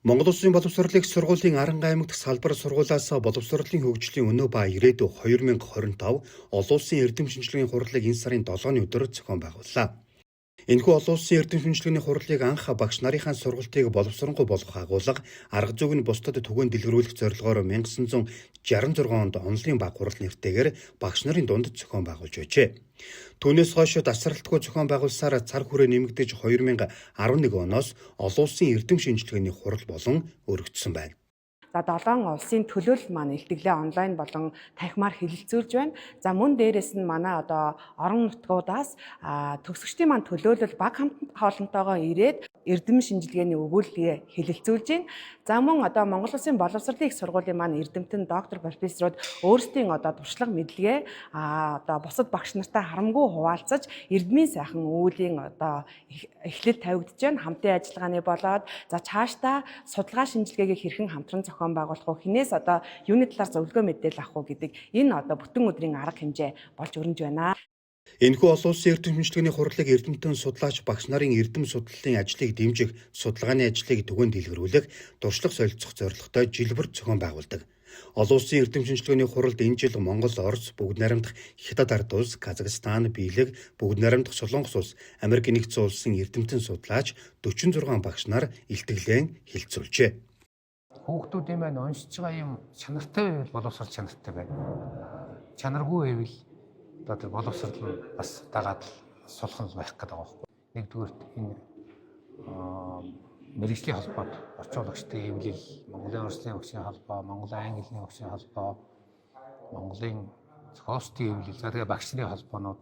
Монгол Улсын боловсролын сургуулийн Аранга аймагт салбар сургуулиас боловсролын хөгжлийн өнөө ба ирээдүй 2025 олон улсын эрдэм шинжилгээний хурлыг энэ сарын 7-ны өдөр зохион байгууллаа. Энэхүү олон улсын эрдэм шинжилгээний хурлыг анх багш нарынхаа сургалтыг боловсронгуй болгох агуулга, арга зүйг нь бусдад түгээн дэлгэрүүлэх зорилгоор 1966 онд онлын баг хурал нэртэйгээр багш нарын дунд зохион байгуулж байжээ. Түүнээс хойш тасралтгүй зохион байгуулсаар цар хүрээ нэмэгдэж 2011 оноос олон улсын эрдэм шинжилгээний хурал болон өргөжсөн байна. За 7 улсын төлөөлөл маань илтгэлээ онлайн болон танхимаар хэлэлцүүлж байна. За мөн дээрэс нь манай орон нутгуудаас төгсөгчдийн маань төлөөлөл баг хоолнотойгоо ирээд эрдэм шинжилгээний өгүүлбэрээ хэлэлцүүлж байна. За мөн Монгол Улсын боловсролын их сургуулийн маань эрдэмтэн доктор профессорууд өөрсдийн туршлага мэдлэгээ бусад багш нартай харамгүй хуваалцаж эрдмийн сайхан үүлийн эхлэл тавигдж байна. Хамтын ажиллагааны болоод за цаашдаа судалгаа шинжилгээгээ хэрхэн хамтран зохион байгуулах уу, хинээс юуны талаар зөвлөгөө мэдээлэл авах уу гэдэг энэ бүтэн өдрийн арга хэмжээ болж өрнөж байна. Энэхүү олон улсын эрдэм шинжилгээний хурлыг эрдэмтэн судлаач багш нарын эрдэм судлалын ажлыг дэмжих, судалгааны ажлыг түгээн дэлгэрүүлэх, дуршлаг солилцох зорилготой жилбэр зохион байгуулдаг. Олон улсын эрдэм шинжилгээний хуралд энэ жил Монгол, Орос, Бүгд найрамдах Хятад ард улс, Казахстан, Бэлэг, Бүгд найрамдах Солонгос улс, Америк нэгдсэн улсын эрдэмтэн судлаач 46 багш нар илтгэлэн хэлэлцүүлжээ. Хүүхдүүдийн маань уншиж байгаа юм чанартай байвал боловсрол чанартай байна. Чанаргүй байвал тэр боловсрол нь бас дагаад сулхан байх гэдэг байгаа байхгүй. Нэгдүгürt энэ мэргэжлийн холбоод орчуулагчдын эвлэл, Монголын Орсын багшийн холбоо, Монголын англи хэлний багшийн холбоо, Монголын зохиолчдын эвлэл, за тэгээ багш нарын холбоонууд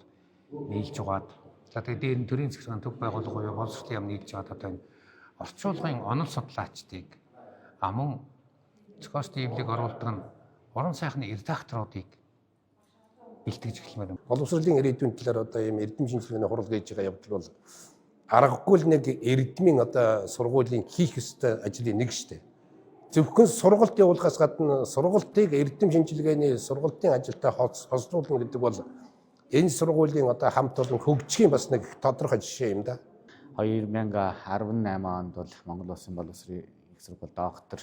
нийлж угаад, за тэгээ дээр нь төрийн захиргааны төв байгууллага буюу боловсролын яам нийлж угаад одоо энэ орчуулгын онол судлаачдыг мөн зохиолчдын эвлэлийг оруулдаг нь уран сайхны редакторуудыг бэлтгэж эхлэмээр байна. Боловсролын ирээдүйн талаар ийм эрдэм шинжилгээний хурал гэж байгаа явдал бол аргагүй л нэг эрдмийн сургуулийн хийх ёстой ажлын нэг штэ. Зөвхөн сургалт явуулахаас гадна сургалтыг эрдэм шинжилгээний сургалтын ажилтай хослуулна гэдэг бол энэ сургуулийн хамт олон хөгжихийн бас нэг тодорхой жишээ юм да. 2018 онд бол Монгол Улсын боловсролын их сургууль доктор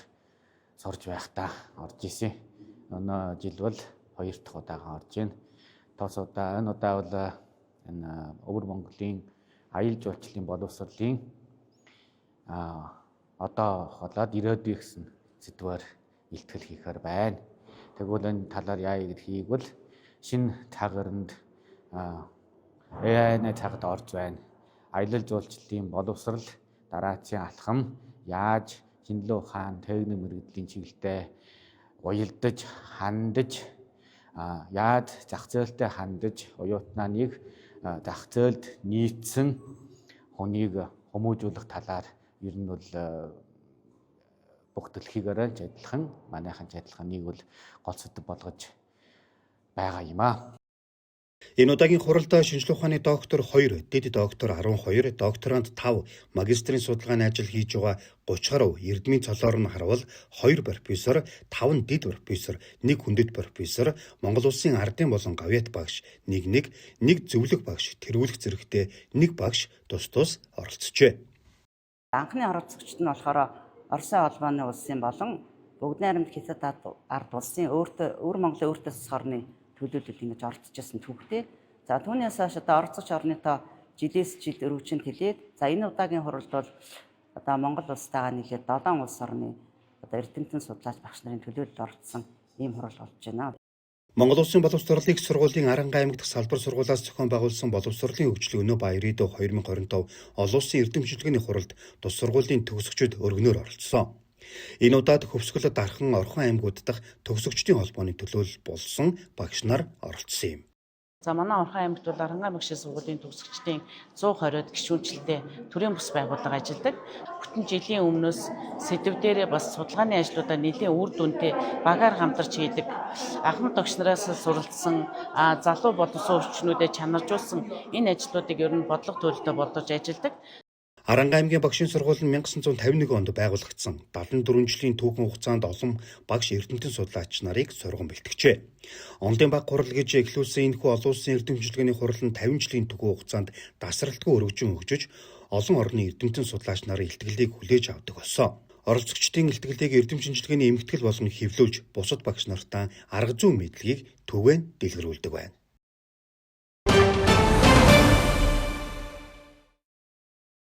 сурж байхдаа орж исэн. Өнөө жил бол 2 дахь удаага орж байна. Тос удаа энэ удаа бол энэ Өвөр Монголын аял жуулчлалын боловсролын одоо холоод ирээдүй гэсэн сэдвээр илтгэл хийхээр байна. Тэгвэл энэ талаар яа гэдгийг бол шинэ цагаарнд AI-ны цагт орж байна. Аялал жуулчлалын боловсрол дараачийн алхам яаж шинэлгээ ухаан техник мэргэдлийн чиглэлтэй уялдаж, хандаж, яаж зах зээлтэй хандаж, оюутнаа нэг зах зээлд нийцсэн хүнийг хүмүүжүүлэх талаар ер нь бол бүх дэлхийгээр ч адилхан, манайхан ч адилхан нэг бол гол сэдэв болгож байгаа юм аа. Энэ удаагийн хуралд шинжилгээ ухааны доктор 2, дэд доктор 12, докторант 5, магистрийн судалгааны ажил хийж байгаа 30 гаруй эрдмийн цолоор нь харавал 2 профессор, 5 дэд профессор, 1 хүндэт профессор, Монгол Улсын ардын болон гавьяат багш, нэг зөвлөх багш, тэргүүлэх зэрэгтэй 1 багш тус оролцжээ. Анхны оролцогчид нь болохоор Оросын холбооны улсын болон Бүгд найрамдах Хятад ард улсын өөр Монголын өөртөө засах орны төлөөлөлд ингэж оролцож байсан түүхтэй. За түүнээс хойш оролцогч орнытой жилээс жил өргөжин тэлээд за энэ удаагийн хуралд бол Монгол улстайгаа нийлээд 7 улс орны эрдэмтэн судлаач багш нарын төлөөлөлд оролцсон ийм хурал болж байна. Монгол Улсын боловсролын их сургуулийн Аранга аймагт салбар сургуулиас зохион байгуулсан боловсролын хөгжлийн өнөө ба ирээдүй 2025 олон улсын эрдэм шинжилгээний хуралд тус сургуулийн төгсөгчид өргөнөөр оролцсон. Энэ удаад хөвсгөл дархан орхон аймагуд дахь төгсөгчдийн холбооны төлөөлөл болсон багш нар оролцсон юм. За манай Орхон аймагт бол Аранга багшийн сургуулийн төгсөгчдийн 120-од гишүүнчлэлтэй төрийн бус байгууллага ажилладаг. Бүтэн жилийн өмнөөс сэдв дээрээ бас судалгааны ажлуудаа нэлээд үр дүнтэй багаар хамтарч хийдэг. Анхан тогш нараас суралцсан залуу боловсон өвчнүүдэд чанаржуулсан энэ ажлуудыг ер нь бодлого төрөлтөд болдож ажилладаг. Аранга аймгийн багшийн сургууль нь 1951 онд байгуулагдсан. 74 жилийн түүхэн хугацаанд олон багш эрдэмтэн судлаач нарыг сурган бэлтгэжээ. Онлын баг хурал гэж эхлүүлсэн энэхүү олон улсын эрдэм шинжилгээний хурал нь 50 жилийн түүхэн хугацаанд тасралтгүй өргөжин хөгжиж, олон орны эрдэмтэн судлаач нарын илтгэлийг хүлээж авдаг болсон. оролцогчдын илтгэлийг эрдэм шинжилгээний эмгтгэл болгон хэвлүүлж бусад багш нартаа арга зүйн мэдлэгийг түгээн дэлгэрүүлдэг байна.